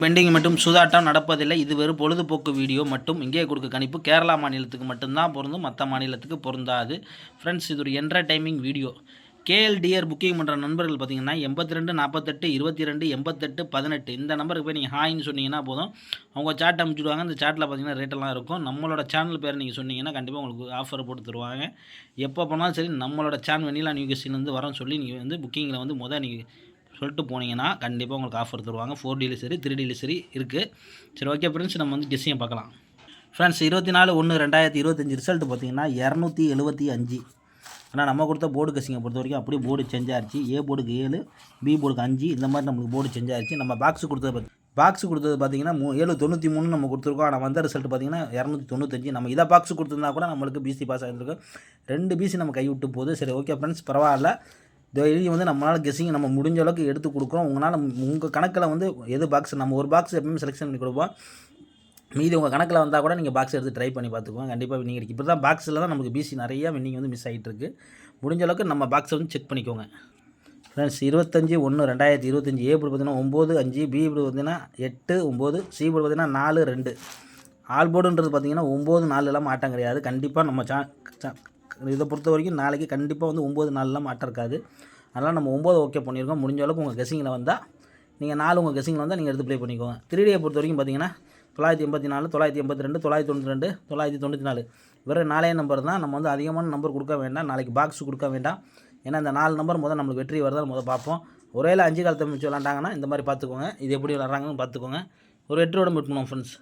Bending மற்றும் சூதாட்டம் நடப்பதில்லை. இது வெறும் பொழுதுபோக்கு வீடியோ மட்டும். இங்கே கொடுக்க கணிப்பு கேரளா மாநிலத்துக்கு மட்டும்தான் பொருந்தும், மற்ற மாநிலத்துக்கு பொருந்தாது. ஃப்ரெண்ட்ஸ், இது ஒரு என்டர்டைமிங் வீடியோ. கேஎல்டிஆர் புக்கிங் பண்ணுற நண்பர்கள் பார்த்தீங்கன்னா 82 48 22 88 18 இந்த நம்பருக்கு போய் நீங்கள் ஹாய்ன்னு சொன்னீங்கன்னா போதும், அவங்க சாட் அனுப்பிச்சுடுவாங்க. இந்த சாட்டில் பார்த்தீங்கன்னா ரேட்டெல்லாம் இருக்கும். நம்மளோட சேனல் பேர் நீங்கள் சொன்னீங்கன்னா கண்டிப்பாக உங்களுக்கு ஆஃபர் போட்டு தருவாங்க. எப்போ போனாலும் சரி, நம்மளோட சேனல் வெண்ணிலா நியூகேஷன்லேருந்து வரோன்னு சொல்லி நீங்கள் வந்து புக்கிங்கில் வந்து நீங்கள் சொல்லிட்டு போனீங்கன்னா கண்டிப்பாக உங்களுக்கு ஆஃபர் தருவாங்க. 4Dலையும் சரி 3Dலையும் சரி இருக்குது. சரி, ஓகே ஃப்ரெண்ட்ஸ், நம்ம வந்து கெஸ்ஸையும் பார்க்கலாம். ஃப்ரெண்ட்ஸ், 24/1/2025 ரிசல்ட் பார்த்தீங்கன்னா 275. ஆனால் நம்ம கொடுத்த போர்டு கெஸ்ஸிங்கை பொறுத்த வரைக்கும் அப்படியே போர்டு சேஞ்ச் ஆகிடுச்சு. ஏ போர்டுக்கு 7, பி போர்டுக்கு 5, இந்த மாதிரி நம்மளுக்கு போர்டு சேஞ்ச் ஆகிடுச்சு. நம்ம பாக்ஸ் கொடுத்தது பார்த்தீங்கன்னா 793 நம்ம கொடுத்துருக்கோம். ஆனால் வந்த ரிசல்ட் பார்த்தீங்கன்னா 295. நம்ம இதை பாக்ஸ் கொடுத்துருந்தா கூட நம்மளுக்கு பிசி பாஸ் ஆகிருக்கும். 2 பிசி நம்ம கைவிட்டு போகுது. சரி, ஓகே ஃப்ரெண்ட்ஸ், பரவாயில்ல. இது வந்து நம்மளால் கெஸ்ஸிங் நம்ம முடிஞ்ச அளவுக்கு எடுத்து கொடுக்குறோம். உங்கள் கணக்கில் வந்து எது பாக்ஸ், நம்ம ஒரு பாக்ஸ் எப்பவுமே செலெக்ஷன் பண்ணி கொடுப்போம். மீதி உங்கள் கணக்கில் வந்தால் கூட நீங்கள் பாக்ஸ் எடுத்து ட்ரை பண்ணி பார்த்துக்குவோம். கண்டிப்பாக வின்னிங் இருக்குது. இப்போ தான் பாக்ஸில் தான் நமக்கு பிசி நிறையா வின்னிங் வந்து மிஸ் ஆகிட்டு இருக்குது. முடிஞ்ச அளவுக்கு நம்ம பாக்ஸை வந்து செக் பண்ணிக்கோங்க. ஃப்ரெண்ட்ஸ், 25/1/2025 ஏ போர்டு பார்த்தீங்கன்னா 9 5, பி போர்டு பார்த்தீங்கன்னா 8 9, சி போர்டு பார்த்தீங்கன்னா 4 2. ஆல் போர்டுன்றது பார்த்தீங்கன்னா 9 4 மாட்டம் கிடையாது. கண்டிப்பாக நம்ம இதை பொறுத்த வரைக்கும் நாளைக்கு கண்டிப்பாக வந்து 9 4 மாட்டம் இருக்காது. அதனால் நம்ம 9 ஓகே பண்ணியிருக்கோம். முடிஞ்ச அளவுக்கு உங்கள் கெஸ்ஸிங்கில் வந்தால் நீங்கள் 4 உங்கள் கெஸ்ஸிங்கில் வந்தால் நீங்கள் எடுத்து ப்ளே பண்ணிக்கோங்க. 3Dயை பொறுத்த வரைக்கும் பார்த்தீங்கன்னா 984 982 992 994 வெறும் 4 நம்பர் தான். நம்ம வந்து அதிகமான நம்பர் கொடுக்க வேண்டாம். நாளைக்கு பாக்ஸ் கொடுக்க வேண்டாம். ஏன்னா இந்த 4 நம்பர் நம்மளுக்கு வெற்றி வருதா பார்ப்போம். ஒரே 5 காலத்தை மிச்சம் விளாண்டாங்கன்னா இந்த மாதிரி பார்த்துக்கோங்க. இது எப்படி விளாட்றாங்கன்னு பார்த்துக்கோங்க. ஒரு வெற்றியோட மீட் பண்ணுவோம் ஃப்ரெண்ட்ஸ்.